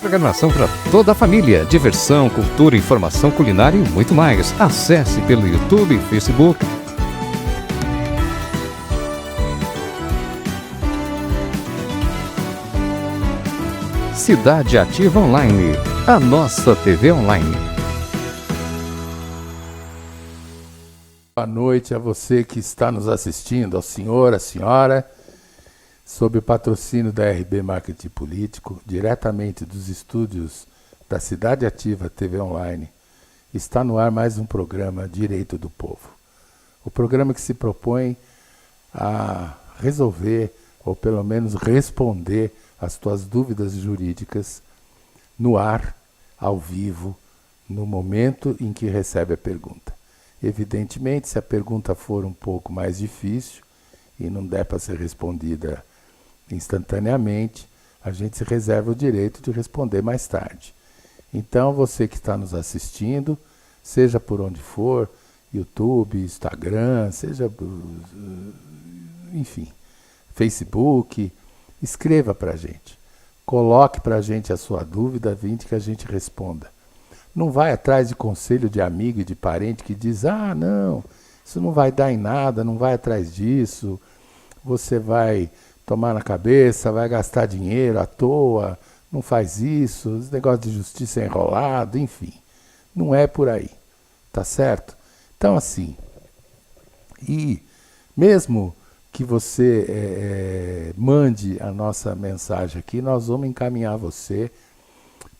Programação para toda a família, diversão, cultura, informação culinária e muito mais. Acesse pelo YouTube e Facebook. Cidade Ativa Online, a nossa TV online. Boa noite a você que está nos assistindo, ao senhor, à senhora, sob o patrocínio da RB Marketing Político, diretamente dos estúdios da Cidade Ativa TV Online, está no ar mais um programa Direito do Povo. O programa que se propõe a resolver, ou pelo menos responder as tuas dúvidas jurídicas no ar, ao vivo, no momento em que recebe a pergunta. Evidentemente, se a pergunta for um pouco mais difícil e não der para ser respondida instantaneamente, a gente se reserva o direito de responder mais tarde. Então, você que está nos assistindo, seja por onde for, YouTube, Instagram, seja, enfim, Facebook, escreva para a gente. Coloque para a gente a sua dúvida, vinte que a gente responda. Não vai atrás de conselho de amigo e de parente que diz, não, isso não vai dar em nada, não vai atrás disso, você vai tomar na cabeça, vai gastar dinheiro à toa, não faz isso, esse negócio de justiça é enrolado, enfim. Não é por aí, tá certo? Então, assim, e mesmo que você mande a nossa mensagem aqui, nós vamos encaminhar você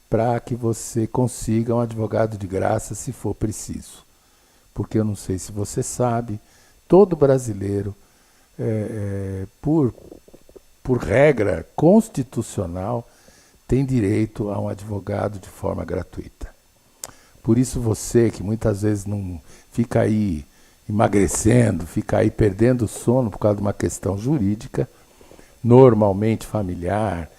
para que você consiga um advogado de graça se for preciso. Porque eu não sei se você sabe, todo brasileiro, por regra constitucional, tem direito a um advogado de forma gratuita. Por isso você que muitas vezes não fica aí emagrecendo, fica aí perdendo o sono por causa de uma questão jurídica, normalmente familiar,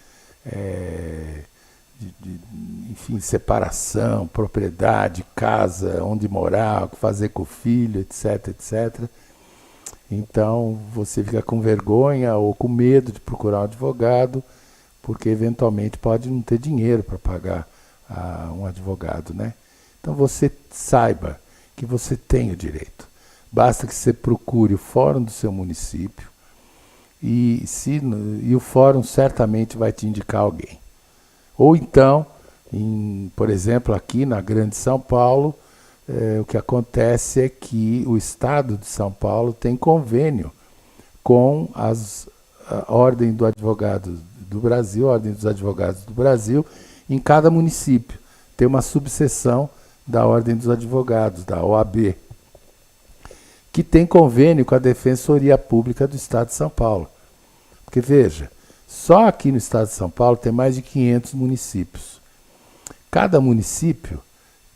enfim, separação, propriedade, casa, onde morar, o que fazer com o filho, etc, etc. Então, você fica com vergonha ou com medo de procurar um advogado, porque eventualmente pode não ter dinheiro para pagar um advogado, né? Então, você saiba que você tem o direito. Basta que você procure o fórum do seu município e o fórum certamente vai te indicar alguém. Ou então, por exemplo, aqui na Grande São Paulo, o que acontece é que o Estado de São Paulo tem convênio com a Ordem do Advogado do Brasil, a Ordem dos Advogados do Brasil, em cada município. Tem uma subseção da Ordem dos Advogados, da OAB, que tem convênio com a Defensoria Pública do Estado de São Paulo. Porque, veja, só aqui no estado de São Paulo tem mais de 500 municípios. Cada município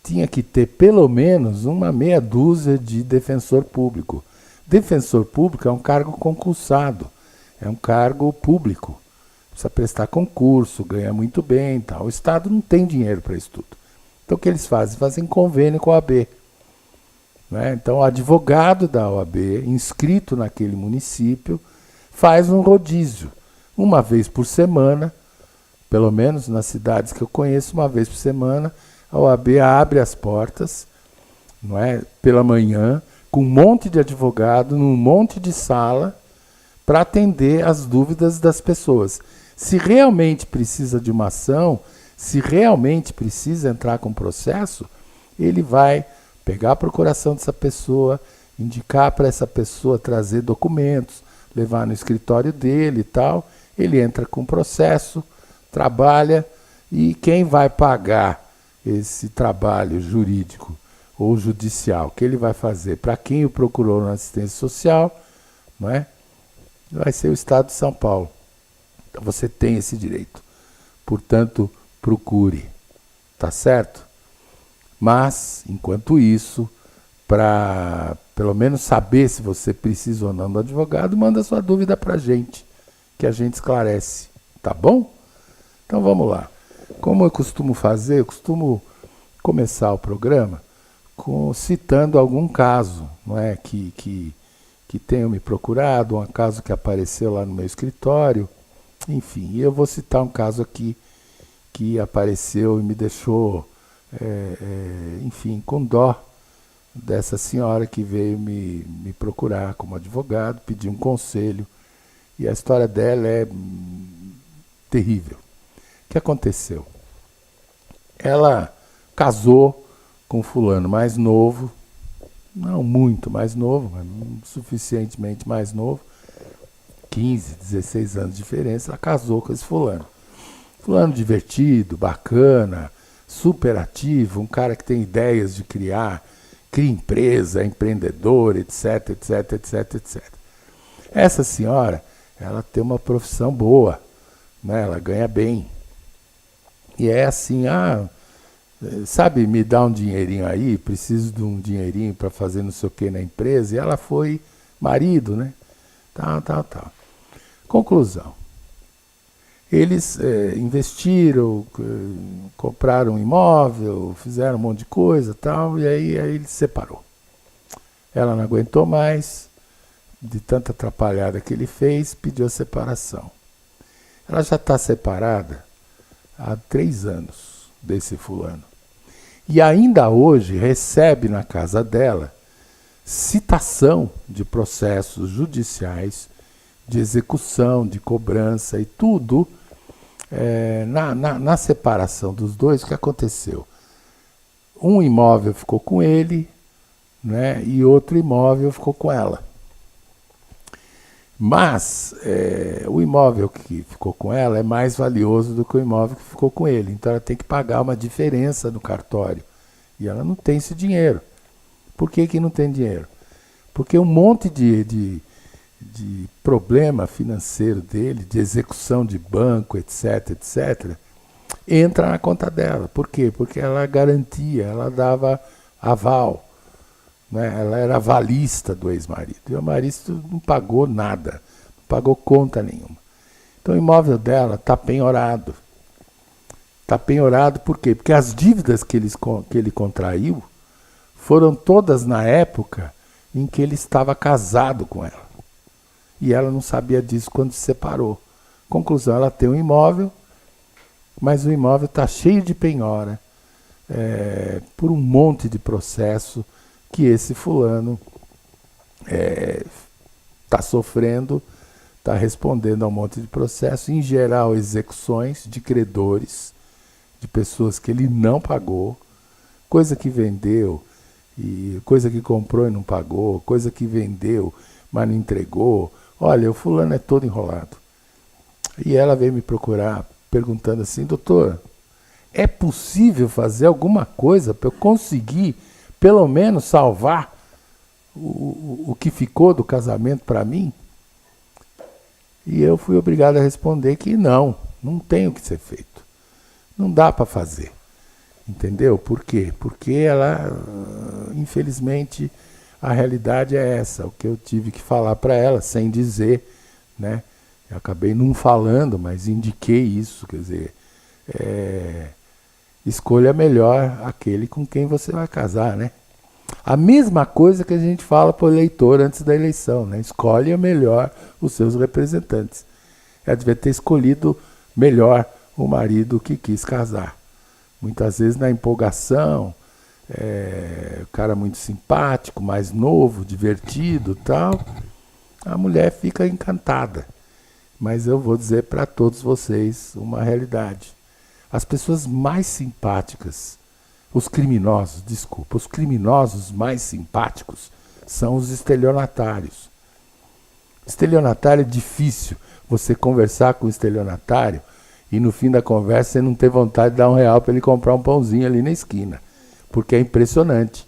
tinha que ter pelo menos uma meia dúzia de defensor público. Defensor público é um cargo concursado, é um cargo público. Precisa prestar concurso, ganha muito bem. Tal. O Estado não tem dinheiro para isso tudo. Então o que eles fazem? Fazem convênio com a OAB. Né? Então o advogado da OAB, inscrito naquele município, faz um rodízio. Uma vez por semana, pelo menos nas cidades que eu conheço, uma vez por semana, a OAB abre as portas, não é, pela manhã, com um monte de advogado, num monte de sala, para atender as dúvidas das pessoas. Se realmente precisa de uma ação, se realmente precisa entrar com processo, ele vai pegar a procuração dessa pessoa, indicar para essa pessoa trazer documentos, levar no escritório dele e tal. Ele entra com processo, trabalha, e quem vai pagar esse trabalho jurídico ou judicial que ele vai fazer para quem o procurou na assistência social, não é? Vai ser o Estado de São Paulo. Então você tem esse direito. Portanto, procure, tá certo? Mas, enquanto isso, para pelo menos saber se você precisa ou não do advogado, manda sua dúvida para a gente, que a gente esclarece, tá bom? Então vamos lá. Como eu costumo fazer, eu costumo começar o programa citando algum caso, não é? que tenham me procurado, um caso que apareceu lá no meu escritório, enfim. E eu vou citar um caso aqui que apareceu e me deixou, enfim, com dó dessa senhora que veio me procurar como advogado, pedir um conselho. E a história dela é terrível. O que aconteceu? Ela casou com um fulano mais novo, não muito mais novo, mas suficientemente mais novo, 15, 16 anos de diferença, ela casou com esse fulano. Fulano divertido, bacana, super ativo, um cara que tem ideias de cria empresa, é empreendedor, etc, etc, etc, etc. Essa senhora, ela tem uma profissão boa, né? Ela ganha bem. E é assim, sabe, me dá um dinheirinho aí, preciso de um dinheirinho para fazer não sei o que na empresa. E ela foi marido, né? Tal. Conclusão. Eles investiram, compraram um imóvel, fizeram um monte de coisa tal, e aí ele se separou. Ela não aguentou mais, de tanta atrapalhada que ele fez, pediu a separação. Ela já está separada há 3 anos desse fulano. E ainda hoje recebe na casa dela citação de processos judiciais, de execução, de cobrança e tudo. Na separação dos dois, o que aconteceu? Um imóvel ficou com ele, né, e outro imóvel ficou com ela. Mas o imóvel que ficou com ela é mais valioso do que o imóvel que ficou com ele. Então ela tem que pagar uma diferença no cartório. E ela não tem esse dinheiro. Por que não tem dinheiro? Porque um monte de problema financeiro dele, de execução de banco, etc, etc, entra na conta dela. Por quê? Porque ela garantia, ela dava aval, né? Ela era avalista do ex-marido. E o marido não pagou nada, não pagou conta nenhuma. Então o imóvel dela está penhorado. Está penhorado por quê? Porque as dívidas que ele contraiu foram todas na época em que ele estava casado com ela. E ela não sabia disso quando se separou. Conclusão, ela tem um imóvel, mas o imóvel está cheio de penhora, por um monte de processo que esse fulano está sofrendo, está respondendo a um monte de processo, em geral execuções de credores, de pessoas que ele não pagou, coisa que vendeu, e coisa que comprou e não pagou, coisa que vendeu, mas não entregou. Olha, o fulano é todo enrolado. E ela veio me procurar perguntando assim: doutor, é possível fazer alguma coisa para eu conseguir, pelo menos, salvar o que ficou do casamento para mim? E eu fui obrigado a responder que não tem o que ser feito. Não dá para fazer. Entendeu? Por quê? Porque ela, infelizmente, a realidade é essa. O que eu tive que falar para ela, sem dizer, né? Eu acabei não falando, mas indiquei isso. Quer dizer, escolha melhor aquele com quem você vai casar, né? A mesma coisa que a gente fala para o eleitor antes da eleição, né? Escolha melhor os seus representantes. Ela devia ter escolhido melhor o marido que quis casar. Muitas vezes na empolgação, o cara muito simpático, mais novo, divertido e tal, a mulher fica encantada. Mas eu vou dizer para todos vocês uma realidade. As pessoas mais simpáticas, os criminosos mais simpáticos são os estelionatários. Estelionatário é difícil você conversar com o estelionatário e no fim da conversa você não ter vontade de dar R$1 para ele comprar um pãozinho ali na esquina. Porque é impressionante.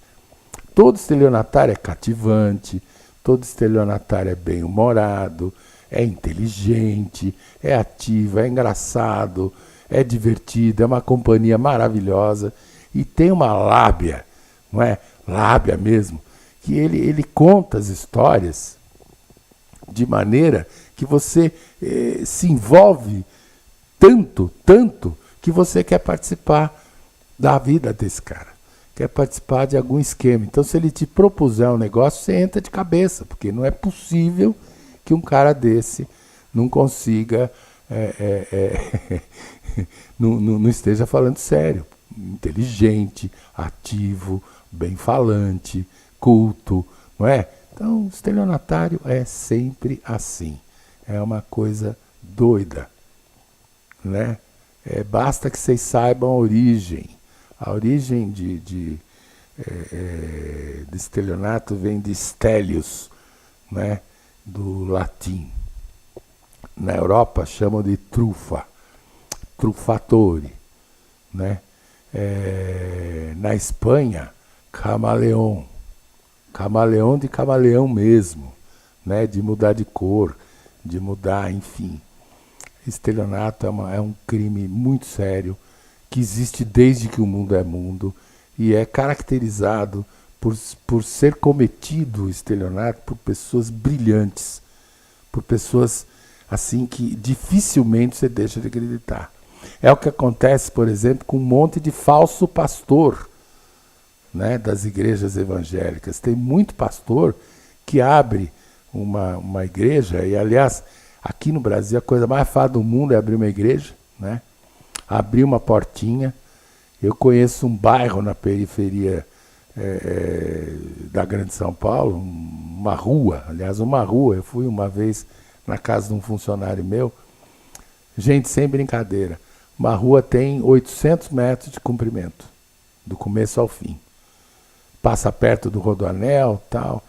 Todo estelionatário é cativante, todo estelionatário é bem-humorado, é inteligente, é ativo, é engraçado, é divertido, é uma companhia maravilhosa e tem uma lábia, não é? Lábia mesmo, que ele conta as histórias de maneira que você se envolve tanto, que você quer participar da vida desse cara, quer participar de algum esquema. Então, se ele te propuser um negócio, você entra de cabeça, porque não é possível que um cara desse não consiga não esteja falando sério. Inteligente, ativo, bem-falante, culto, não é? Então, o estelionatário é sempre assim. É uma coisa doida, né? Basta que vocês saibam a origem. A origem de estelionato vem de stelius, né? Do latim. Na Europa chamam de trufa, trufatore, né? Na Espanha, camaleão. Camaleão de camaleão mesmo, né? De mudar de cor, de mudar, enfim. Estelionato é um crime muito sério, que existe desde que o mundo é mundo, e é caracterizado por ser cometido o estelionato por pessoas brilhantes, por pessoas assim que dificilmente você deixa de acreditar. É o que acontece, por exemplo, com um monte de falso pastor, né, das igrejas evangélicas. Tem muito pastor que abre uma igreja, e aliás, aqui no Brasil a coisa mais fácil do mundo é abrir uma igreja, né? Abrir uma portinha. Eu conheço um bairro na periferia da Grande São Paulo, uma rua, eu fui uma vez na casa de um funcionário meu, gente, sem brincadeira, uma rua tem 800 metros de comprimento, do começo ao fim. Passa perto do Rodoanel, tal.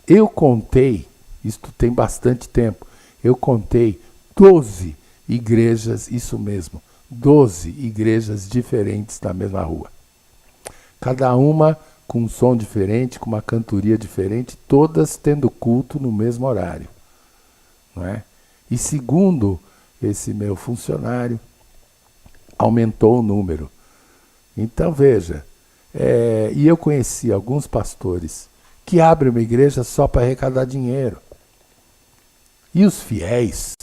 Eu contei, isto tem bastante tempo, eu contei 12 igrejas, isso mesmo, 12 igrejas diferentes na mesma rua. Cada uma com um som diferente, com uma cantoria diferente, todas tendo culto no mesmo horário, não é? E segundo esse meu funcionário, aumentou o número. Então veja, e eu conheci alguns pastores que abrem uma igreja só para arrecadar dinheiro. E os fiéis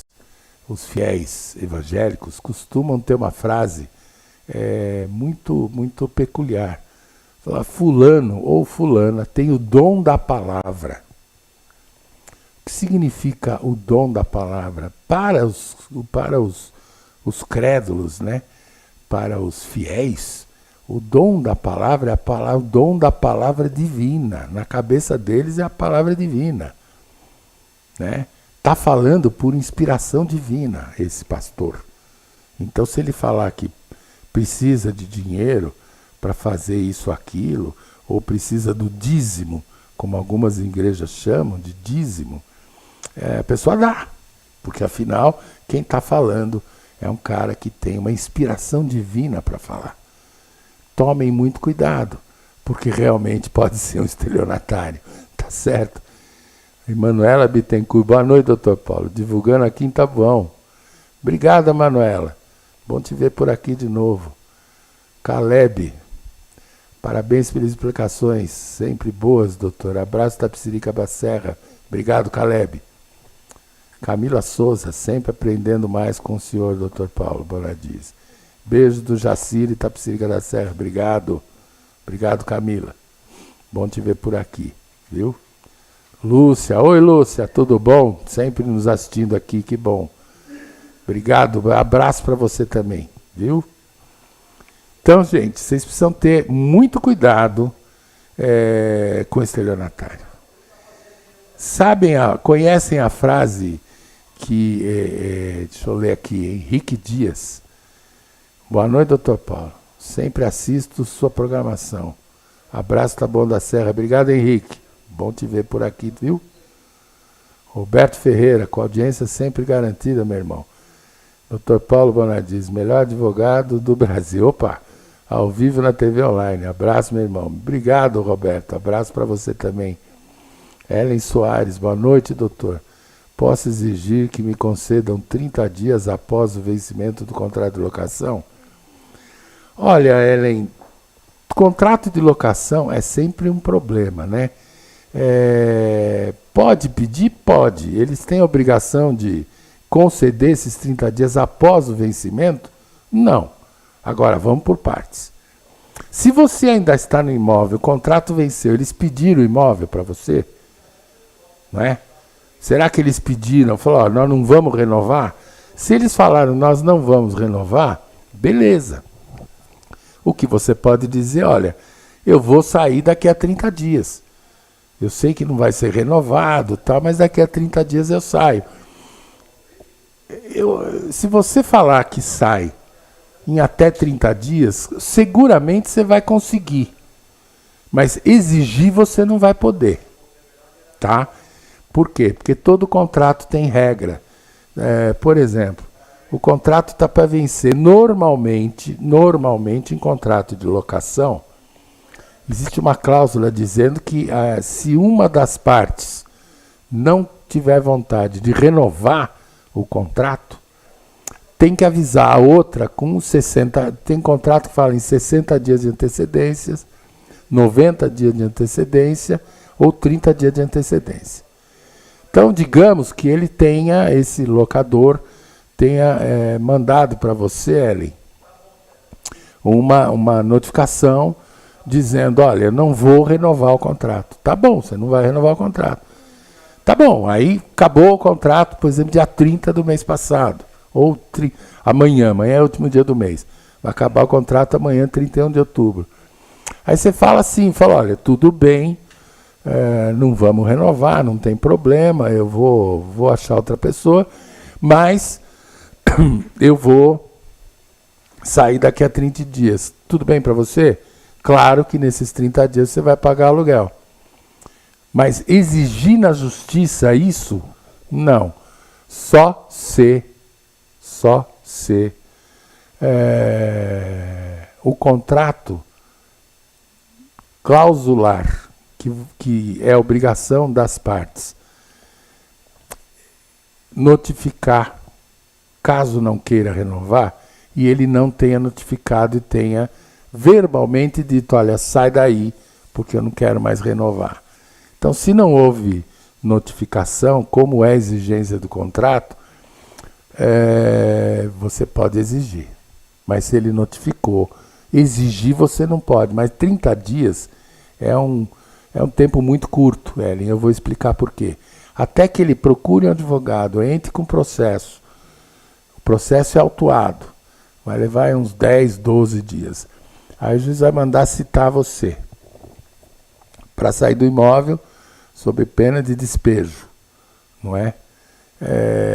evangélicos costumam ter uma frase muito, muito peculiar. Fala, fulano ou fulana tem o dom da palavra. O que significa o dom da palavra? Para os crédulos, né? Para os fiéis, o dom da palavra é o dom da palavra divina. Na cabeça deles é a palavra divina, né? Está falando por inspiração divina esse pastor. Então, se ele falar que precisa de dinheiro para fazer isso, aquilo, ou precisa do dízimo, como algumas igrejas chamam de dízimo, a pessoa dá. Porque, afinal, quem está falando é um cara que tem uma inspiração divina para falar. Tomem muito cuidado, porque realmente pode ser um estelionatário. Tá certo? Emanuela Bittencourt, boa noite, doutor Paulo. Divulgando aqui em Taboão. Obrigada, Manuela. Bom te ver por aqui de novo. Caleb, parabéns pelas explicações. Sempre boas, doutor. Abraço da Psirica Serra. Obrigado, Caleb. Camila Souza, sempre aprendendo mais com o senhor, doutor Paulo Bonadiz. Beijo do Jacir e Tapsirica da Serra. Obrigado. Obrigado, Camila. Bom te ver por aqui, viu? Lúcia, oi Lúcia, tudo bom? Sempre nos assistindo aqui, que bom. Obrigado, abraço para você também, viu? Então, gente, vocês precisam ter muito cuidado com o estelionatário. Conhecem a frase que, deixa eu ler aqui, Henrique Dias. Boa noite, doutor Paulo. Sempre assisto sua programação. Abraço, Taboão da Serra. Obrigado, Henrique. Bom te ver por aqui, viu? Roberto Ferreira, com audiência sempre garantida, meu irmão. Dr. Paulo Bonadiz, melhor advogado do Brasil. Opa, ao vivo na TV Online. Abraço, meu irmão. Obrigado, Roberto. Abraço para você também. Ellen Soares, boa noite, doutor. Posso exigir que me concedam 30 dias após o vencimento do contrato de locação? Olha, Ellen, contrato de locação é sempre um problema, né? Pode pedir? Pode. Eles têm a obrigação de conceder esses 30 dias após o vencimento? Não. Agora, vamos por partes. Se você ainda está no imóvel, o contrato venceu, eles pediram o imóvel para você? Não é? Será que eles pediram? Falaram, nós não vamos renovar? Se eles falaram, nós não vamos renovar, beleza. O que você pode dizer, olha, eu vou sair daqui a 30 dias. Eu sei que não vai ser renovado, tal, mas daqui a 30 dias eu saio. Se você falar que sai em até 30 dias, seguramente você vai conseguir. Mas exigir você não vai poder. Tá? Por quê? Porque todo contrato tem regra. Por exemplo, o contrato está para vencer normalmente em contrato de locação, existe uma cláusula dizendo que se uma das partes não tiver vontade de renovar o contrato, tem que avisar a outra com 60... Tem contrato que fala em 60 dias de antecedência, 90 dias de antecedência ou 30 dias de antecedência. Então, digamos que ele tenha, esse locador, tenha mandado para você, Ellen, uma notificação dizendo, olha, eu não vou renovar o contrato. Tá bom, você não vai renovar o contrato. Tá bom, aí acabou o contrato, por exemplo, dia 30 do mês passado. Ou amanhã é o último dia do mês. Vai acabar o contrato amanhã, 31 de outubro. Aí você fala assim, olha, tudo bem, não vamos renovar, não tem problema, eu vou achar outra pessoa, mas eu vou sair daqui a 30 dias. Tudo bem para você? Claro que nesses 30 dias você vai pagar aluguel. Mas exigir na justiça isso? Não. Só se o contrato clausular, que é obrigação das partes, notificar, caso não queira renovar, e ele não tenha notificado e tenha verbalmente dito, olha, sai daí, porque eu não quero mais renovar. Então, se não houve notificação, como é a exigência do contrato, você pode exigir. Mas se ele notificou, exigir você não pode. Mas 30 dias é um tempo muito curto, Ellen. Eu vou explicar por quê. Até que ele procure um advogado, entre com o processo. O processo é autuado. Vai levar uns 10, 12 dias. Aí o juiz vai mandar citar você para sair do imóvel sob pena de despejo, não é?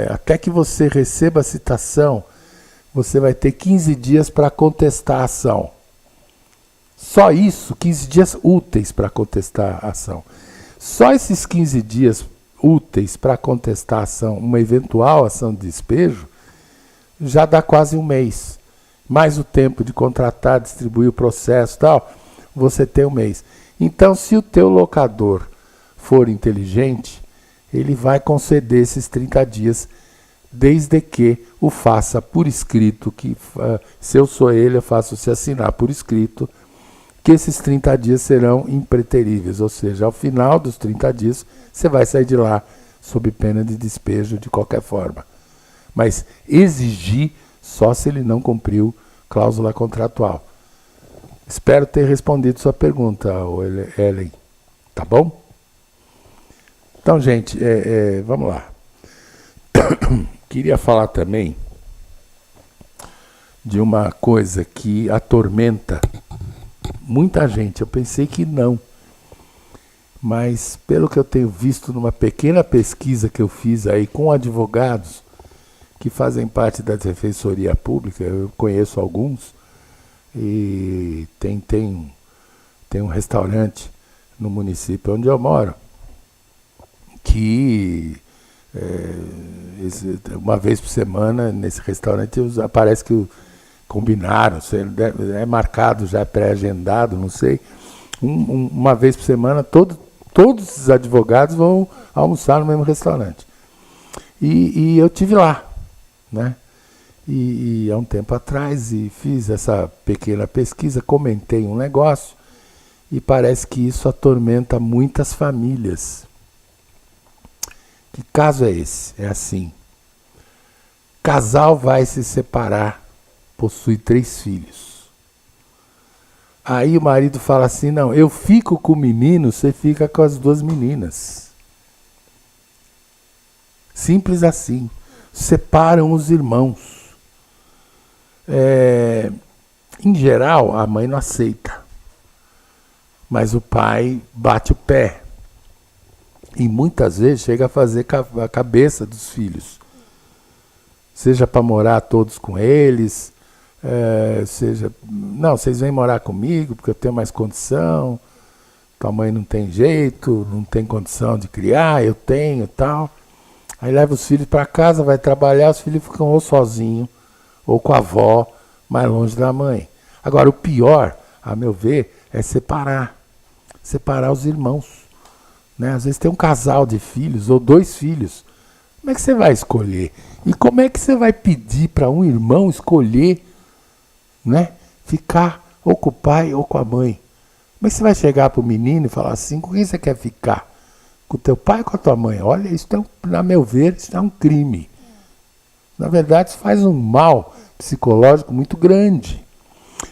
Até que você receba a citação, você vai ter 15 dias para contestar a ação. Só isso, 15 dias úteis para contestar a ação. Só esses 15 dias úteis para contestar a ação, uma eventual ação de despejo, já dá quase um mês. Mais o tempo de contratar, distribuir o processo e tal, você tem um mês. Então, se o teu locador for inteligente, ele vai conceder esses 30 dias, desde que o faça por escrito, que se eu sou ele, eu faço se assinar por escrito, que esses 30 dias serão impreteríveis, ou seja, ao final dos 30 dias, você vai sair de lá sob pena de despejo de qualquer forma. Mas exigir só se ele não cumpriu cláusula contratual. Espero ter respondido sua pergunta, Ellen. Tá bom? Então, gente, vamos lá. Queria falar também de uma coisa que atormenta muita gente. Eu pensei que não. Mas, pelo que eu tenho visto numa pequena pesquisa que eu fiz aí com advogados que fazem parte da Defensoria Pública, eu conheço alguns, e tem um restaurante no município onde eu moro, que uma vez por semana nesse restaurante parece que combinaram, é marcado já, pré-agendado, não sei, uma vez por semana todos os advogados vão almoçar no mesmo restaurante. E eu tive lá, né? E há um tempo atrás fiz essa pequena pesquisa, comentei um negócio e parece que isso atormenta muitas famílias. Que caso é esse? É assim: casal vai se separar, possui 3 filhos. Aí o marido fala assim, não, eu fico com o menino, você fica com as 2 meninas. Simples assim. separam os irmãos. Em geral, a mãe não aceita, mas o pai bate o pé. E muitas vezes chega a fazer a cabeça dos filhos. Seja para morar todos com eles, seja... Não, vocês vêm morar comigo porque eu tenho mais condição, tua mãe não tem jeito, não tem condição de criar, eu tenho e tal. Aí leva os filhos para casa, vai trabalhar, os filhos ficam ou sozinhos, ou com a avó, mais longe da mãe. Agora, o pior, a meu ver, é separar os irmãos. Né? Às vezes tem um casal de filhos, ou 2 filhos. Como é que você vai escolher? E como é que você vai pedir para um irmão escolher, né, ficar ou com o pai ou com a mãe? Como é que você vai chegar para o menino e falar assim, com quem você quer ficar? Com o teu pai ou com a tua mãe? Olha, isso na meu ver, isso é um crime. Na verdade, isso faz um mal psicológico muito grande.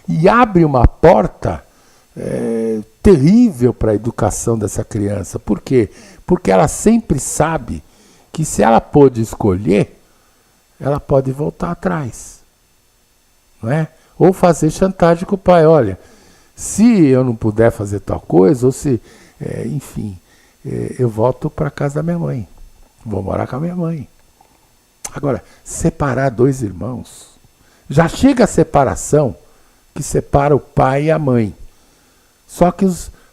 E abre uma porta terrível para a educação dessa criança. Por quê? Porque ela sempre sabe que se ela pôde escolher, ela pode voltar atrás. Não é? Ou fazer chantagem com o pai. Olha, se eu não puder fazer tal coisa, ou se, enfim, eu volto para a casa da minha mãe. Vou morar com a minha mãe. Agora, separar 2 irmãos. Já chega a separação que separa o pai e a mãe. Só que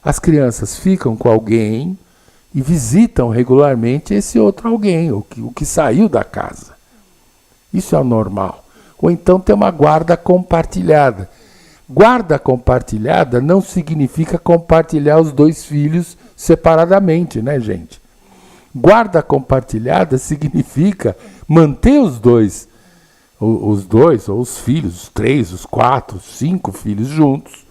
as crianças ficam com alguém e visitam regularmente esse outro alguém, o que saiu da casa. Isso é o normal. Ou então tem uma guarda compartilhada. Guarda compartilhada não significa compartilhar os 2 filhos separadamente, né, gente? Guarda compartilhada significa manter os dois, ou os filhos, os 3, os 4, os 5 filhos juntos.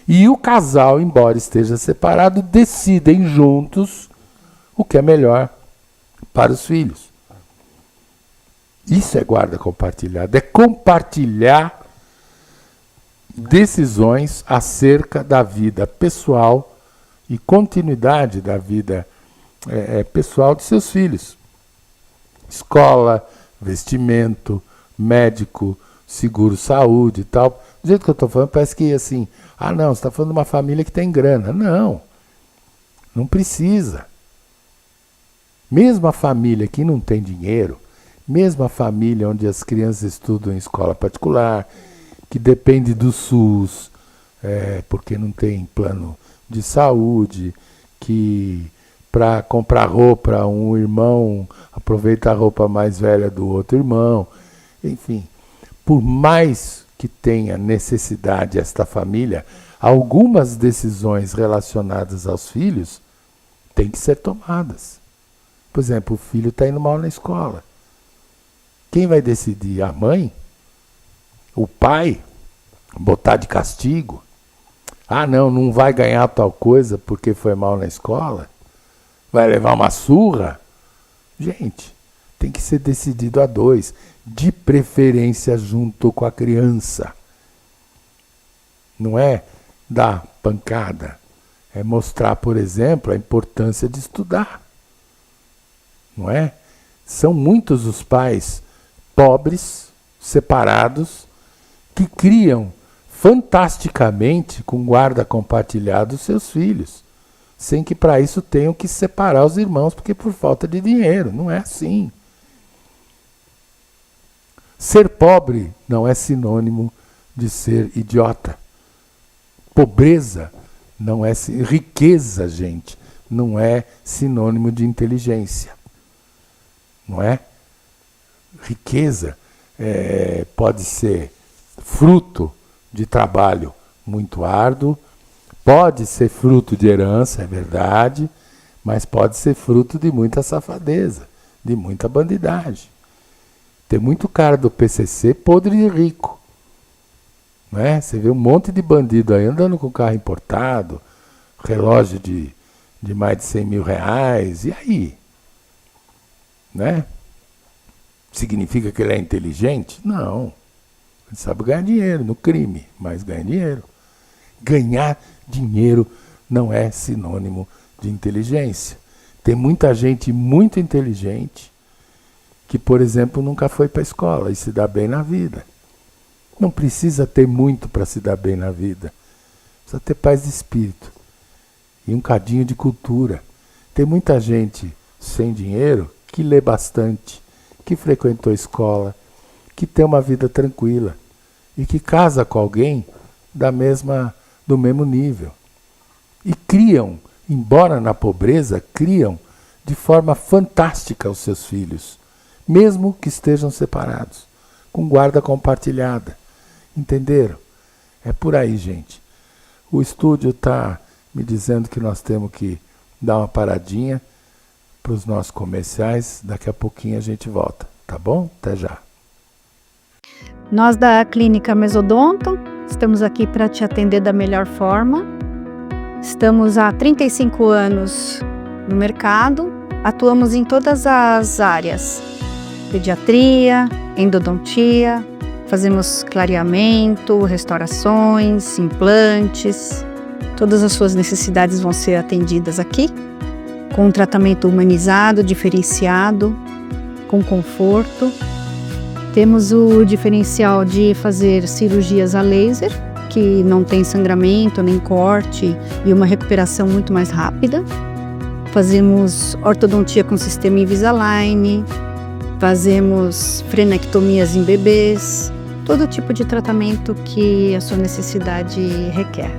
E o casal, embora esteja separado, decidem juntos o que é melhor para os filhos. Isso é guarda compartilhada, é compartilhar decisões acerca da vida pessoal e continuidade da vida pessoal de seus filhos. Escola, vestimento, médico, seguro-saúde e tal. Do jeito que eu estou falando, parece que assim, não, você está falando de uma família que tem grana. Não, não precisa. Mesmo a família que não tem dinheiro, mesmo a família onde as crianças estudam em escola particular, que depende do SUS, porque não tem plano de saúde, que para comprar roupa, um irmão aproveita a roupa mais velha do outro irmão. Enfim, por mais que tenha necessidade esta família, algumas decisões relacionadas aos filhos têm que ser tomadas. Por exemplo, o filho está indo mal na escola. Quem vai decidir? A mãe? O pai? Botar de castigo? Não vai ganhar tal coisa porque foi mal na escola? Vai levar uma surra? Gente, tem que ser decidido a 2, de preferência junto com a criança. Não é dar pancada, é mostrar, por exemplo, a importância de estudar. Não é? São muitos os pais pobres, separados, que criam fantasticamente com guarda compartilhada os seus filhos, sem que para isso tenham que separar os irmãos, porque por falta de dinheiro. Não é assim. Ser pobre não é sinônimo de ser idiota. Pobreza não é... Riqueza, gente, não é sinônimo de inteligência. Não é? Riqueza pode ser fruto de trabalho muito árduo, pode ser fruto de herança, é verdade, mas pode ser fruto de muita safadeza, de muita bandidagem. Tem muito cara do PCC podre de rico. Não é? Você vê um monte de bandido aí andando com carro importado, relógio de mais de 100 mil reais, e aí? Né? Significa que ele é inteligente? Não. Ele sabe ganhar dinheiro no crime, mas ganha dinheiro. Ganhar dinheiro não é sinônimo de inteligência. Tem muita gente muito inteligente que, por exemplo, nunca foi para a escola e se dá bem na vida. Não precisa ter muito para se dar bem na vida. Precisa ter paz de espírito e um cadinho de cultura. Tem muita gente sem dinheiro que lê bastante, que frequentou escola, que tem uma vida tranquila e que casa com alguém do mesmo nível. E criam, embora na pobreza, criam de forma fantástica os seus filhos, mesmo que estejam separados, com guarda compartilhada. Entenderam? É por aí, gente. O estúdio está me dizendo que nós temos que dar uma paradinha para os nossos comerciais. Daqui a pouquinho a gente volta, tá bom? Até já. Nós da Clínica Mesodonto estamos aqui para te atender da melhor forma. Estamos há 35 anos no mercado, atuamos em todas as áreas: pediatria, endodontia, fazemos clareamento, restaurações, implantes. Todas as suas necessidades vão ser atendidas aqui, com um tratamento humanizado, diferenciado, com conforto. Temos o diferencial de fazer cirurgias a laser, que não tem sangramento nem corte e uma recuperação muito mais rápida. Fazemos ortodontia com sistema Invisalign, fazemos frenectomias em bebês, todo tipo de tratamento que a sua necessidade requer.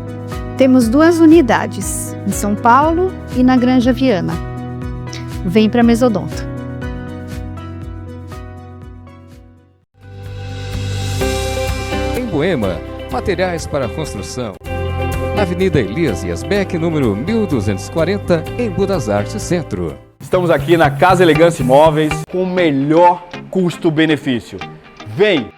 Temos 2 unidades, em São Paulo e na Granja Viana. Vem para Mesodonto. Em Moema, materiais para construção. Na Avenida Elíasias Beck, número 1240, em Budas Artes Centro. Estamos aqui na Casa Elegância Imóveis com o melhor custo-benefício. Vem!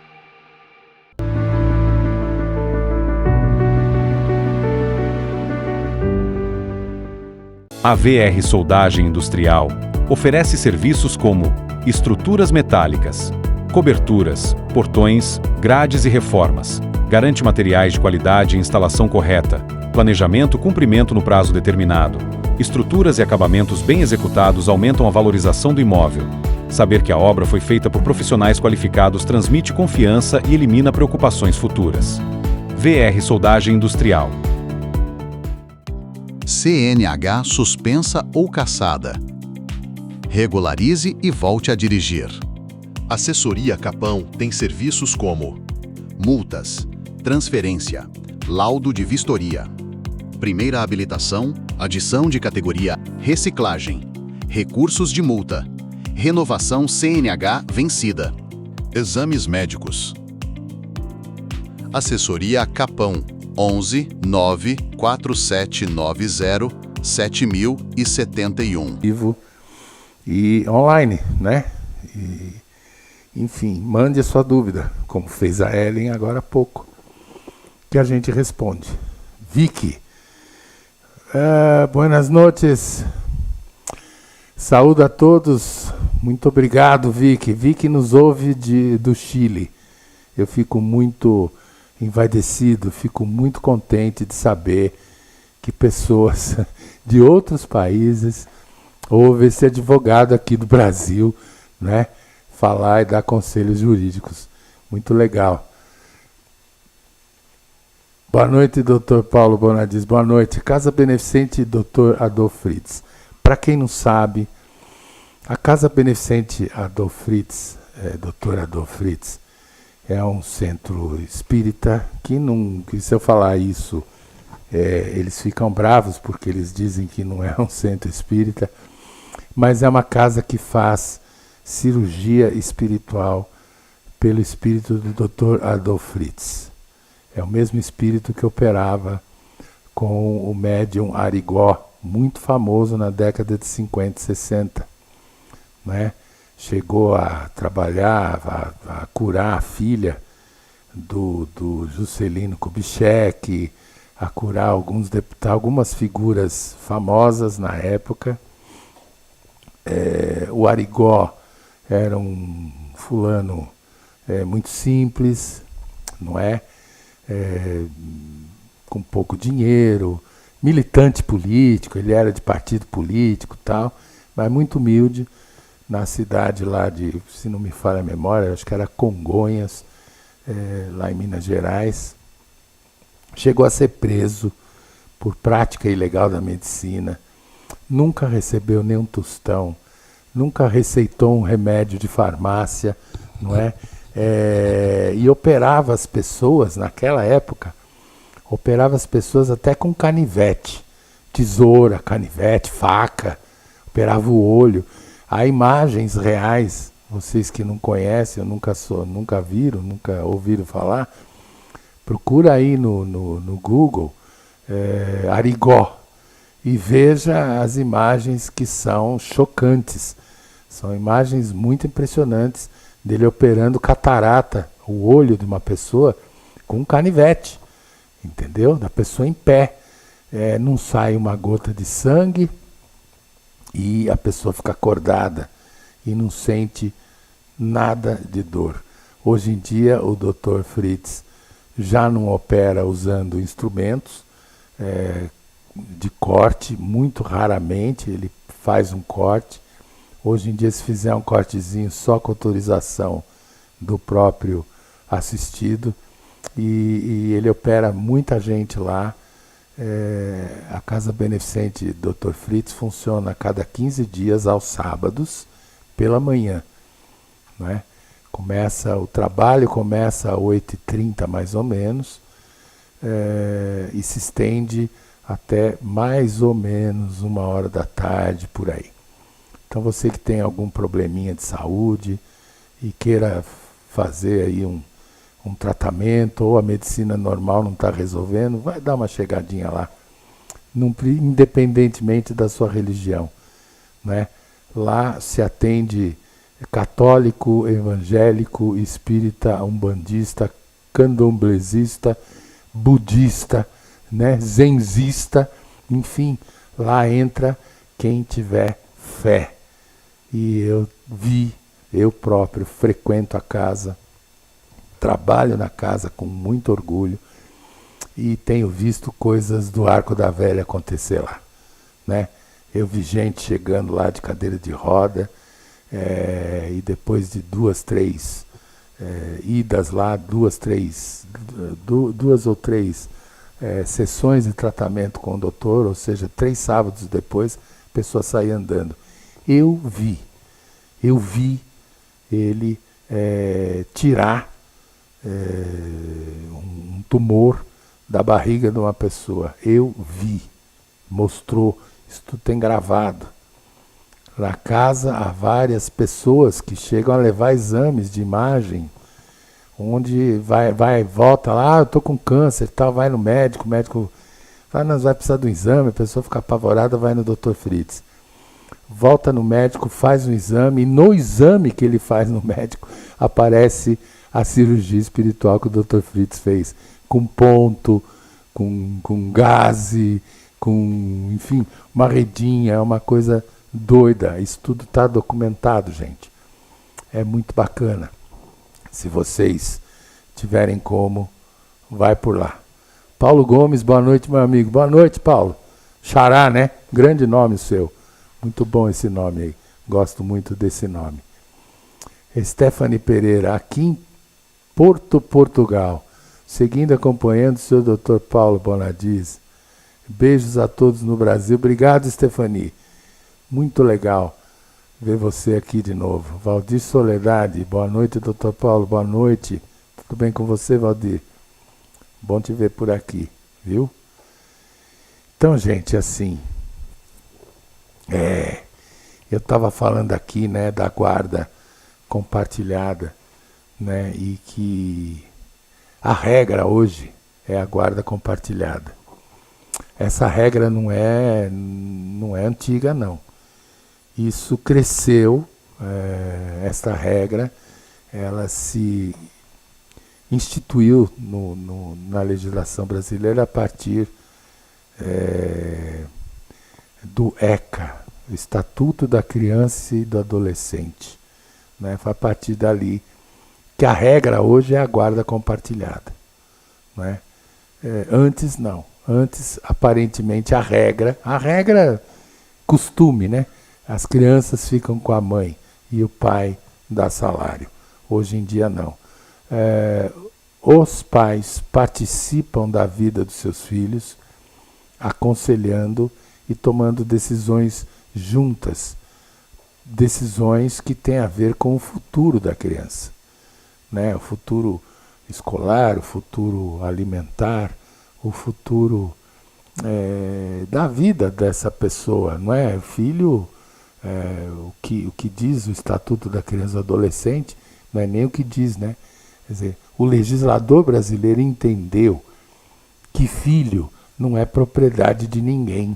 A VR Soldagem Industrial oferece serviços como estruturas metálicas, coberturas, portões, grades e reformas. Garante materiais de qualidade e instalação correta, planejamento e cumprimento no prazo determinado. Estruturas e acabamentos bem executados aumentam a valorização do imóvel. Saber que a obra foi feita por profissionais qualificados transmite confiança e elimina preocupações futuras. VR Soldagem Industrial. CNH suspensa ou cassada. Regularize e volte a dirigir. Assessoria Capão tem serviços como multas, transferência, laudo de vistoria, primeira habilitação, adição de categoria, reciclagem, recursos de multa, renovação CNH vencida, exames médicos. Assessoria Capão 11 94790 7071. Vivo e online, né? Enfim, mande a sua dúvida, como fez a Ellen agora há pouco, que a gente responde. Vicky, buenas noches, saúde a todos, muito obrigado, Vicky. Vicky nos ouve do Chile. Eu fico muito envaidecido, fico muito contente de saber que pessoas de outros países ouvem esse advogado aqui do Brasil, né, falar e dar conselhos jurídicos. Muito legal. Boa noite, Dr. Paulo Bonadis. Boa noite. Casa Beneficente Dr. Adolf Fritz. Para quem não sabe, a Casa Beneficente Adolf Fritz, Dr. Adolf Fritz, é um centro espírita que se eu falar isso, eles ficam bravos porque eles dizem que não é um centro espírita, mas é uma casa que faz cirurgia espiritual pelo espírito do Dr. Adolf Fritz. É o mesmo espírito que operava com o médium Arigó, muito famoso na década de 50 e 60, né? Chegou a trabalhar, a curar a filha do Juscelino Kubitschek, a curar algumas figuras famosas na época. O Arigó era um fulano muito simples, não é? Com pouco dinheiro, militante político, ele era de partido político e tal, mas muito humilde, na cidade lá de, se não me falha a memória, acho que era Congonhas, lá em Minas Gerais. Chegou a ser preso por prática ilegal da medicina, nunca recebeu nem um tostão, nunca receitou um remédio de farmácia, não é? E operava as pessoas, naquela época, operava as pessoas até com canivete, tesoura, canivete, faca, operava o olho. Há imagens reais, vocês que não conhecem, nunca viram, nunca ouviram falar, procura aí no Google, Arigó, e veja as imagens que são chocantes. São imagens muito impressionantes dele operando catarata, o olho de uma pessoa com um canivete, entendeu? Da pessoa em pé. Não sai uma gota de sangue e a pessoa fica acordada e não sente nada de dor. Hoje em dia o Dr. Fritz já não opera usando instrumentos de corte, muito raramente ele faz um corte. Hoje em dia, se fizer um cortezinho só com autorização do próprio assistido, e ele opera muita gente lá. A Casa Beneficente Dr. Fritz funciona a cada 15 dias aos sábados pela manhã, não é? O trabalho começa às 8h30 mais ou menos, e se estende até mais ou menos 1h da tarde, por aí. Então você que tem algum probleminha de saúde e queira fazer aí um tratamento, ou a medicina normal não está resolvendo, vai dar uma chegadinha lá, independentemente da sua religião, né? Lá se atende católico, evangélico, espírita, umbandista, candomblessista, budista, né? Zenzista, enfim, lá entra quem tiver fé. E eu próprio frequento a casa, trabalho na casa com muito orgulho e tenho visto coisas do Arco da Velha acontecer lá, né? Eu vi gente chegando lá de cadeira de roda, e depois de 2, 3 idas lá, 2 ou 3 sessões de tratamento com o doutor, ou seja, 3 sábados depois, a pessoa sair andando. Eu vi ele tirar um tumor da barriga de uma pessoa. Eu vi, mostrou, isso tudo tem gravado. Na casa há várias pessoas que chegam a levar exames de imagem, onde volta lá, eu estou com câncer, tal, vai no médico, o médico fala, não, vai precisar de um exame, a pessoa fica apavorada, vai no Dr. Fritz. Volta no médico, faz um exame, e no exame que ele faz no médico, aparece a cirurgia espiritual que o Dr. Fritz fez, com ponto, com gaze, com, enfim, uma redinha, é uma coisa doida. Isso tudo está documentado, gente. É muito bacana. Se vocês tiverem como, vai por lá. Paulo Gomes, boa noite, meu amigo. Boa noite, Paulo. Xará, né? Grande nome seu. Muito bom esse nome aí. Gosto muito desse nome. Stephanie Pereira, aqui em Porto, Portugal. Seguindo, acompanhando o seu Dr. Paulo Bonadies. Beijos a todos no Brasil. Obrigado, Stephanie. Muito legal ver você aqui de novo. Valdir Soledade, boa noite, Dr. Paulo. Boa noite. Tudo bem com você, Valdir? Bom te ver por aqui, viu? Então, gente, assim... eu estava falando aqui, né, da guarda compartilhada, né, e que a regra hoje é a guarda compartilhada. Essa regra não é antiga, não. Isso cresceu, essa regra, ela se instituiu na legislação brasileira a partir do ECA, o Estatuto da Criança e do Adolescente, né? Foi a partir dali que a regra hoje é a guarda compartilhada, né? Antes não, antes aparentemente a regra, costume, né? As crianças ficam com a mãe, e o pai dá salário. Hoje em dia não. Os pais participam da vida dos seus filhos, aconselhando e tomando decisões juntas, decisões que têm a ver com o futuro da criança, né? O futuro escolar, o futuro alimentar, o futuro da vida dessa pessoa, não é? Filho, o que diz o Estatuto da Criança e do Adolescente, não é nem o que diz, né? Quer dizer, o legislador brasileiro entendeu que filho não é propriedade de ninguém.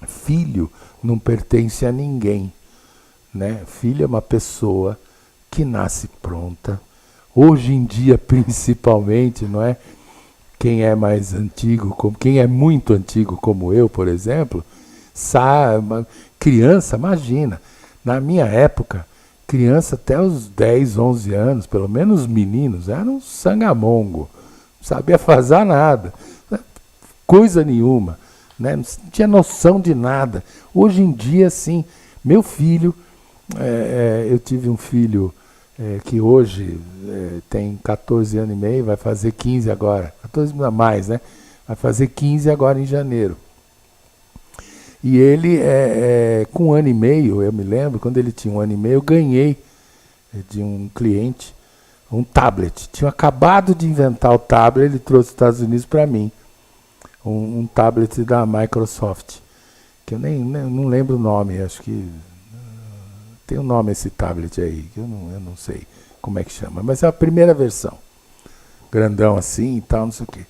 Filho não pertence a ninguém, né? Filho é uma pessoa que nasce pronta. Hoje em dia, principalmente, não é? Quem é mais antigo, quem é muito antigo como eu, por exemplo, sabe, criança, imagina, na minha época, criança até os 10, 11 anos, pelo menos os meninos, eram sangamongo, não sabia fazer nada, coisa nenhuma, né? Não tinha noção de nada. Hoje em dia, sim, meu filho, eu tive um filho que hoje tem 14 anos e meio, vai fazer 15 agora, 14 a mais, né? Vai fazer 15 agora em janeiro. E ele, com 1 ano e meio, eu me lembro, quando ele tinha 1 ano e meio, eu ganhei de um cliente um tablet. Tinha acabado de inventar o tablet, ele trouxe dos Estados Unidos para mim. Um tablet da Microsoft, que eu não lembro o nome, acho que tem um nome esse tablet aí, que eu não sei como é que chama, mas é a primeira versão. Grandão assim e tal, não sei o quê.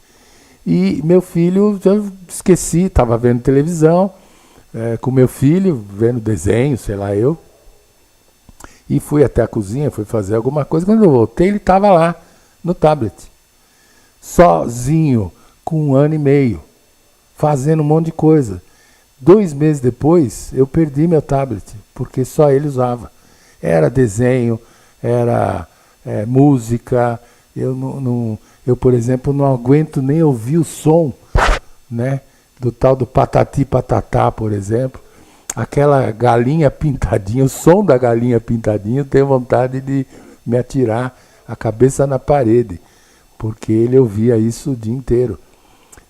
E meu filho, eu esqueci, estava vendo televisão, com meu filho, vendo desenho, sei lá eu. E fui até a cozinha, fui fazer alguma coisa. Quando eu voltei, ele estava lá, no tablet. Sozinho, com 1 ano e meio, fazendo um monte de coisa. 2 meses depois, eu perdi meu tablet, porque só ele usava. Era desenho, era música. Eu, por exemplo, não aguento nem ouvir o som, né, do tal do Patati Patatá, por exemplo. Aquela galinha pintadinha, o som da galinha pintadinha, eu tenho vontade de me atirar a cabeça na parede, porque ele ouvia isso o dia inteiro.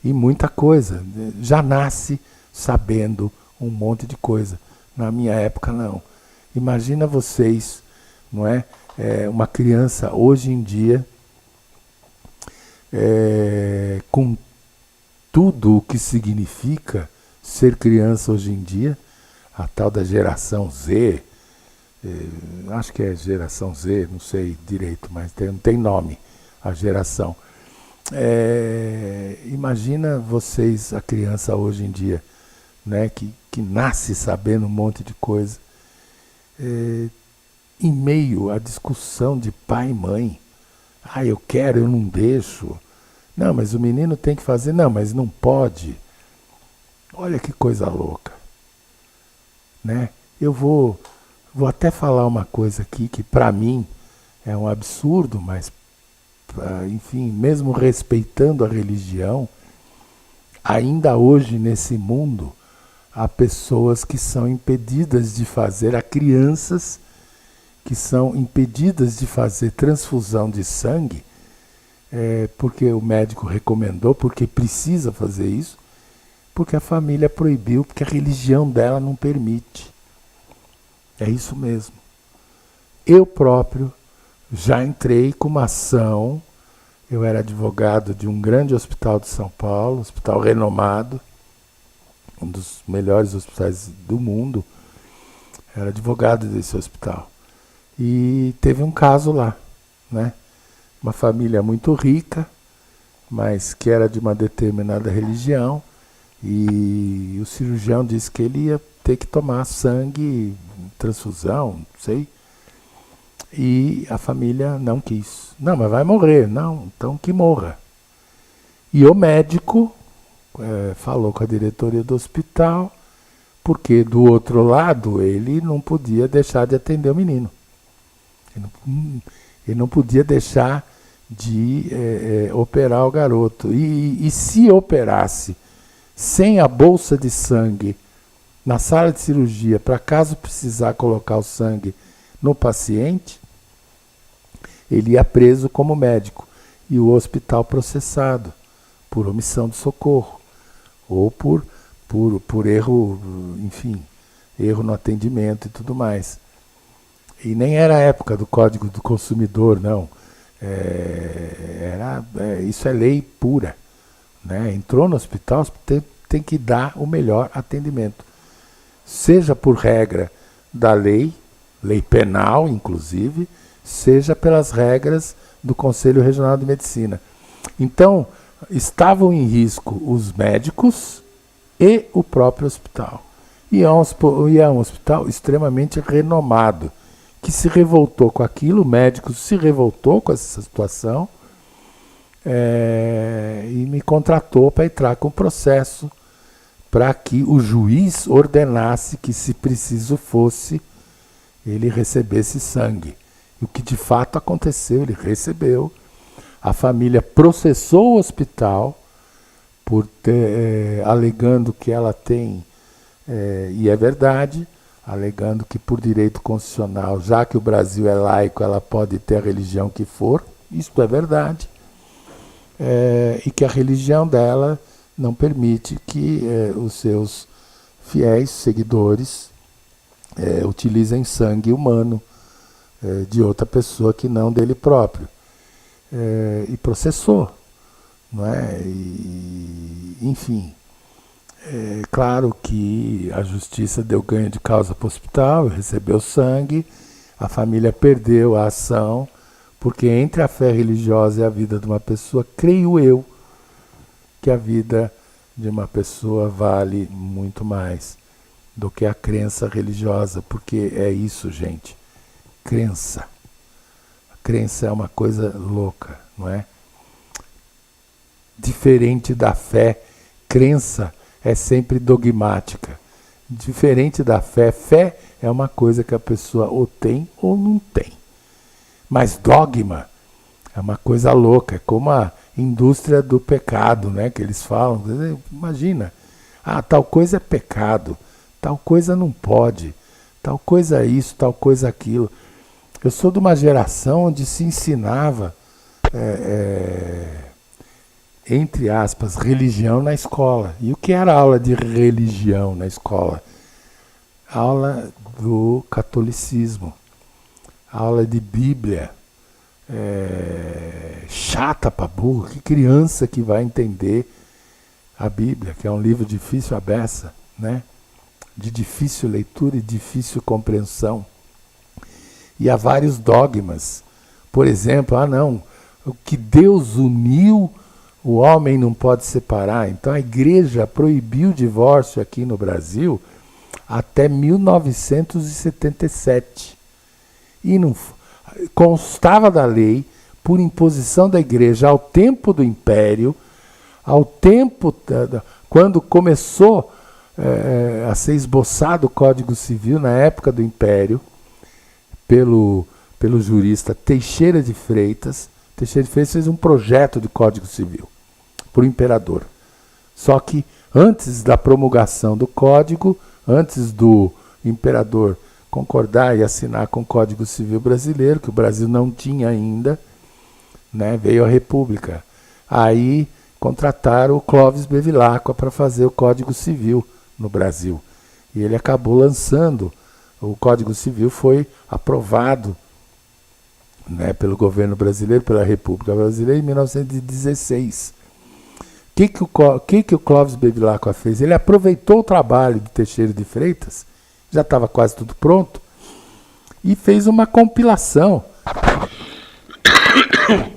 E muita coisa. Já nasce sabendo um monte de coisa. Na minha época, não. Imagina vocês, não é? Uma criança hoje em dia, com tudo o que significa ser criança hoje em dia, a tal da geração Z, acho que é geração Z, não sei direito, mas não tem nome a geração. Imagina vocês, a criança hoje em dia, né, que nasce sabendo um monte de coisa, em meio à discussão de pai e mãe. Eu quero, eu não deixo. Não, mas o menino tem que fazer. Não, mas não pode. Olha que coisa louca, né? Eu vou até falar uma coisa aqui que para mim é um absurdo, mas enfim, mesmo respeitando a religião, ainda hoje nesse mundo há pessoas que são impedidas de fazer, há crianças que são impedidas de fazer transfusão de sangue, porque o médico recomendou, porque precisa fazer isso, porque a família proibiu, porque a religião dela não permite. É isso mesmo. Eu próprio já entrei com uma ação. Eu era advogado de um grande hospital de São Paulo, hospital renomado, um dos melhores hospitais do mundo. Eu era advogado desse hospital. E teve um caso lá, né? Uma família muito rica, mas que era de uma determinada religião, e o cirurgião disse que ele ia ter que tomar sangue, transfusão, não sei. E a família não quis. Não, mas vai morrer. Não, então que morra. E o médico falou com a diretoria do hospital, porque do outro lado ele não podia deixar de atender o menino. Ele não podia deixar de operar o garoto. E se operasse sem a bolsa de sangue na sala de cirurgia, para caso precisar colocar o sangue no paciente, ele ia preso como médico e o hospital processado por omissão de socorro ou por erro, enfim, erro no atendimento e tudo mais. E nem era a época do Código do Consumidor, não. Isso é lei pura, né? Entrou no hospital, tem que dar o melhor atendimento. Seja por regra da lei penal, inclusive, seja pelas regras do Conselho Regional de Medicina. Então, estavam em risco os médicos e o próprio hospital. E é um hospital extremamente renomado, que se revoltou com aquilo, o médico se revoltou com essa situação e me contratou para entrar com o processo para que o juiz ordenasse que, se preciso fosse, ele recebesse sangue. E o que de fato aconteceu, ele recebeu. A família processou o hospital alegando que ela tem, e é verdade, alegando que por direito constitucional, já que o Brasil é laico, ela pode ter a religião que for, isto é verdade, e que a religião dela não permite que os seus fiéis, seguidores, utilizem sangue humano de outra pessoa que não dele próprio. E processou, não é? Enfim, é claro que a justiça deu ganho de causa para o hospital, recebeu sangue, a família perdeu a ação, porque entre a fé religiosa e a vida de uma pessoa, creio eu, que a vida de uma pessoa vale muito mais do que a crença religiosa, porque é isso, gente, crença. A crença é uma coisa louca, não é? Diferente da fé, crença é sempre dogmática. Diferente da fé, fé é uma coisa que a pessoa ou tem ou não tem. Mas dogma é uma coisa louca, é como a indústria do pecado, né, que eles falam. Imagina, tal coisa é pecado, tal coisa não pode, tal coisa é isso, tal coisa é aquilo. Eu sou de uma geração onde se ensinava, entre aspas, religião na escola. E o que era aula de religião na escola? Aula do catolicismo, aula de Bíblia. Chata pra burro, que criança que vai entender a Bíblia, que é um livro difícil à beça, né? De difícil leitura e difícil compreensão. E há vários dogmas. Por exemplo, o que Deus uniu, o homem não pode separar. Então a igreja proibiu o divórcio aqui no Brasil até 1977. E não constava da lei, por imposição da igreja, ao tempo do Império, ao tempo quando começou a ser esboçado o Código Civil, na época do Império, pelo jurista Teixeira de Freitas. Teixeira de Freitas fez um projeto de Código Civil para o imperador. Só que antes da promulgação do Código, antes do imperador concordar e assinar com o Código Civil brasileiro, que o Brasil não tinha ainda, né, veio a República. Aí contrataram o Clóvis Bevilacqua para fazer o Código Civil no Brasil. E ele acabou lançando, o Código Civil foi aprovado, né, pelo governo brasileiro, pela República Brasileira, em 1916. O que o Clóvis Bevilacqua fez? Ele aproveitou o trabalho de Teixeira de Freitas, já estava quase tudo pronto, e fez uma compilação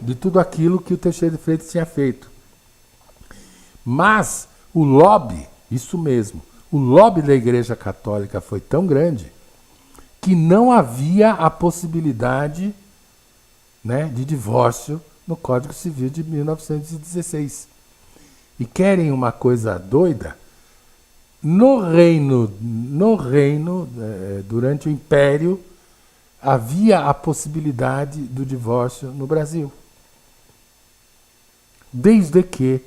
de tudo aquilo que o Teixeira de Freitas tinha feito. Mas o lobby, isso mesmo, o lobby da Igreja Católica foi tão grande que não havia a possibilidade, né, de divórcio no Código Civil de 1916. E querem uma coisa doida? No reino, durante o Império, havia a possibilidade do divórcio no Brasil. Desde que...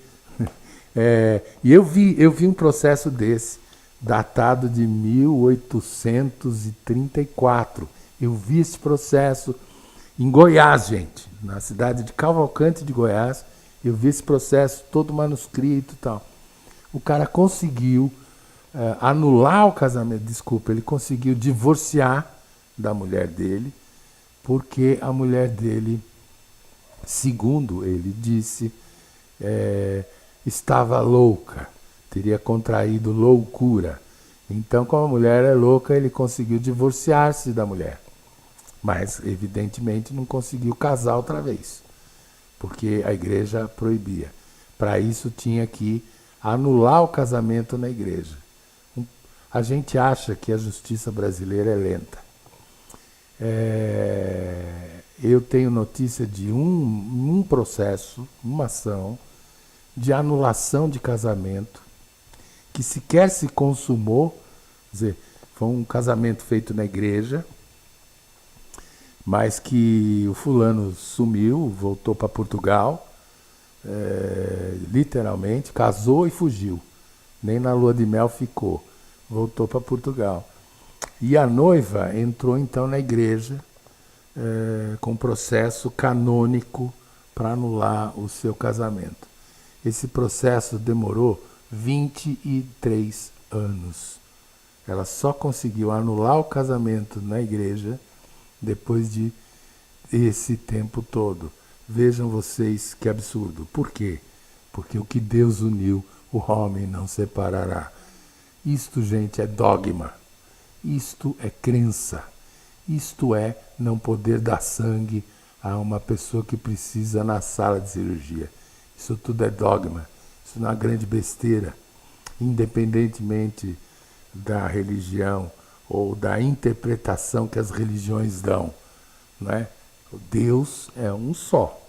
e eu vi um processo desse, datado de 1834. Eu vi esse processo em Goiás, gente, na cidade de Cavalcante de Goiás. Eu vi esse processo todo manuscrito e tal. O cara conseguiu anular o casamento, desculpa, ele conseguiu divorciar da mulher dele, porque a mulher dele, segundo ele disse, estava louca, teria contraído loucura. Então, como a mulher é louca, ele conseguiu divorciar-se da mulher. Mas, evidentemente, não conseguiu casar outra vez, porque a igreja proibia. Para isso, tinha que anular o casamento na igreja. A gente acha que a justiça brasileira é lenta. Eu tenho notícia de um processo, uma ação de anulação de casamento que sequer se consumou, quer dizer, foi um casamento feito na igreja, mas que o fulano sumiu, voltou para Portugal, literalmente, casou e fugiu. Nem na lua de mel ficou, voltou para Portugal. E a noiva entrou então na igreja com um processo canônico para anular o seu casamento. Esse processo demorou 23 anos. Ela só conseguiu anular o casamento na igreja depois de esse tempo todo. Vejam vocês que absurdo. Por quê? Porque o que Deus uniu, o homem não separará. Isto, gente, é dogma. Isto é crença. Isto é não poder dar sangue a uma pessoa que precisa na sala de cirurgia. Isso tudo é dogma. Isso não é uma grande besteira. Independentemente da religião ou da interpretação que as religiões dão, não é? Deus é um só.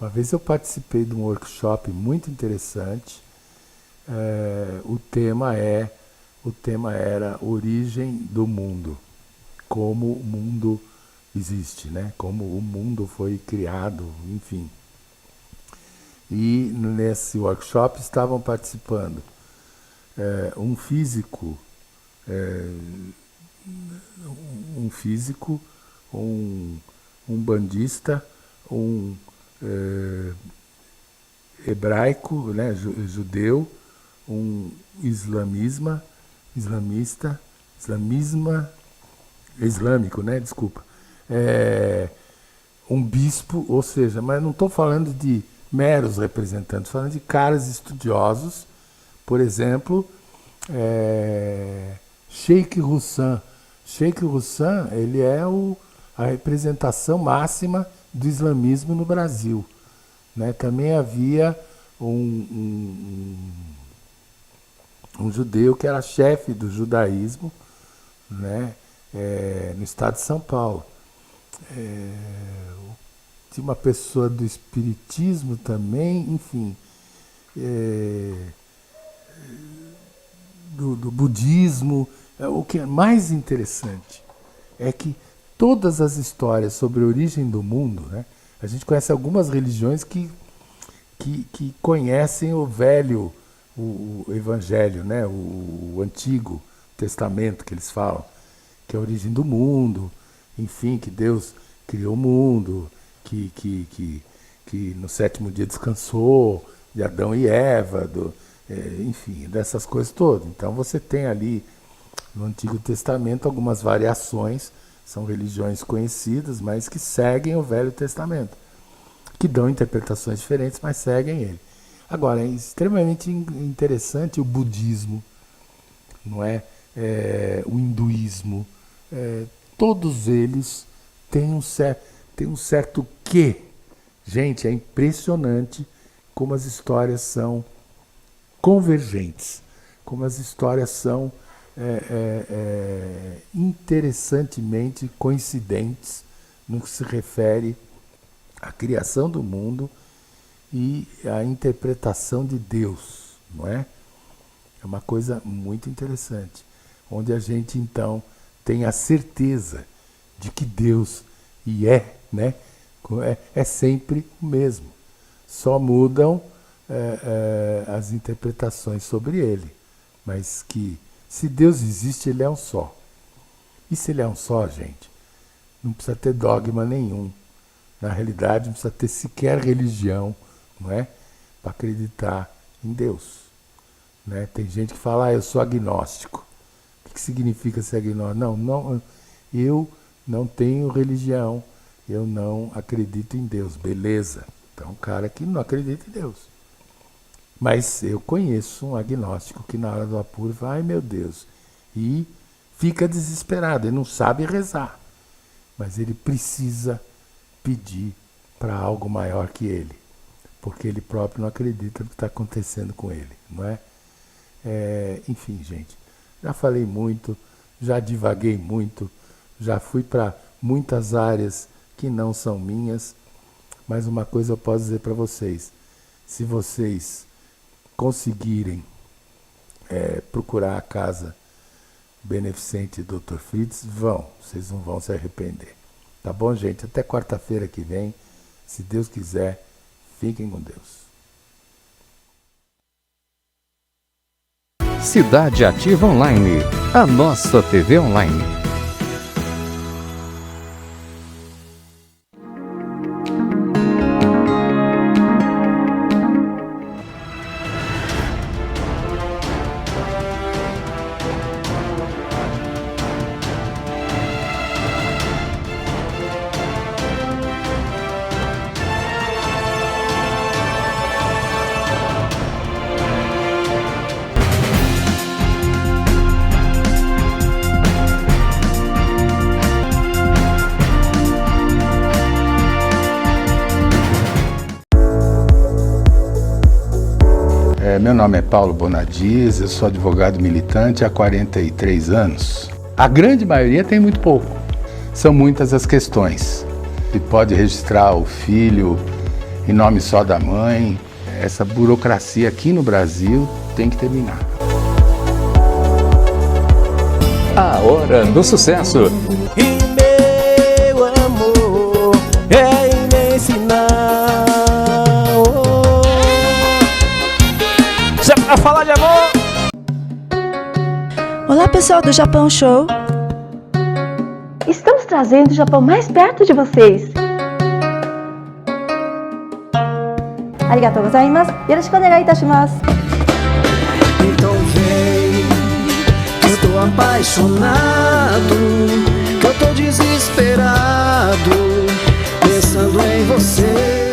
Uma vez eu participei de um workshop muito interessante. O tema era origem do mundo, como o mundo existe, né? Como o mundo foi criado, enfim. E nesse workshop estavam participando um físico, um bandista, um hebraico, né, judeu, um islâmico, né, desculpa, um bispo, ou seja, mas não estou falando de meros representantes, estou falando de caras estudiosos, por exemplo, Sheikh Hussam. Sheikh Hussam, ele é a representação máxima do islamismo no Brasil, né? Também havia um judeu que era chefe do judaísmo, né? No estado de São Paulo. Tinha uma pessoa do espiritismo também, enfim, do budismo. O que é mais interessante é que todas as histórias sobre a origem do mundo, né? A gente conhece algumas religiões que conhecem o velho, o evangelho, né? O Antigo Testamento, que eles falam, que é a origem do mundo, enfim, que Deus criou o mundo, que no sétimo dia descansou, de Adão e Eva, enfim, dessas coisas todas. Então você tem ali no Antigo Testamento algumas variações, são religiões conhecidas, mas que seguem o Velho Testamento, que dão interpretações diferentes, mas seguem ele. Agora, é extremamente interessante o budismo, não é? O hinduísmo, todos eles têm um certo quê. Gente, é impressionante como as histórias são convergentes, como as histórias são interessantemente coincidentes no que se refere à criação do mundo e à interpretação de Deus, não é? É uma coisa muito interessante, onde a gente então tem a certeza de que Deus né, é sempre o mesmo, só mudam as interpretações sobre ele, mas que se Deus existe, ele é um só. E se ele é um só, gente, não precisa ter dogma nenhum. Na realidade, não precisa ter sequer religião, não é? Para acreditar em Deus. Né? Tem gente que fala, eu sou agnóstico. O que significa ser agnóstico? Não, eu não tenho religião, eu não acredito em Deus. Beleza. Então, um cara que não acredita em Deus. Mas eu conheço um agnóstico que na hora do apuro fala, ai meu Deus, e fica desesperado, ele não sabe rezar, mas ele precisa pedir para algo maior que ele, porque ele próprio não acredita no que está acontecendo com ele, não é? Enfim, gente, já falei muito, já divaguei muito, já fui para muitas áreas que não são minhas, mas uma coisa eu posso dizer para vocês, se vocês conseguirem procurar a casa beneficente do Dr. Fritz, vocês não vão se arrepender. Tá bom, gente? Até quarta-feira que vem, se Deus quiser, fiquem com Deus. Cidade Ativa Online, a nossa TV online. Meu nome é Paulo Bonadies, eu sou advogado militante há 43 anos. A grande maioria tem muito pouco. São muitas as questões. Se pode registrar o filho em nome só da mãe. Essa burocracia aqui no Brasil tem que terminar. A hora do sucesso. E meu amor é imenso. A falar de amor. Olá pessoal do Japão Show. Estamos trazendo o Japão mais perto de vocês. Arigatou gozaimasu. Yoroshiku onegai itashimasu. Então vem, eu tô apaixonado, que eu tô desesperado, pensando em você.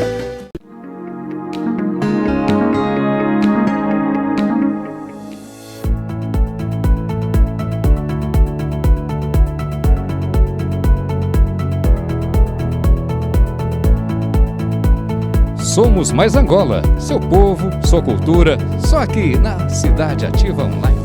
Somos Mais Angola, seu povo, sua cultura, só aqui na Cidade Ativa Online.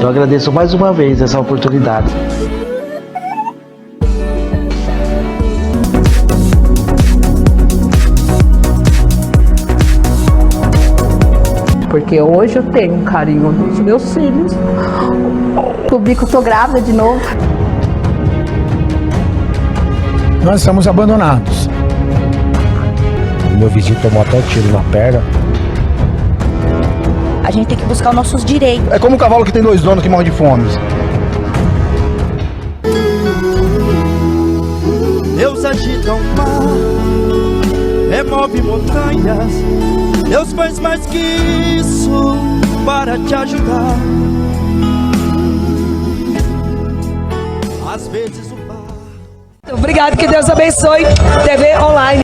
Eu agradeço mais uma vez essa oportunidade. Porque hoje eu tenho um carinho dos meus filhos. Descobri que eu tô grávida de novo. Nós estamos abandonados. O meu vizinho tomou até um tiro na perna. A gente tem que buscar os nossos direitos. É como um cavalo que tem dois donos que morre de fome. Deus agita o mar, remove montanhas. Deus faz mais que isso para te ajudar. Às vezes o bar... Obrigado, que Deus abençoe. TV Online.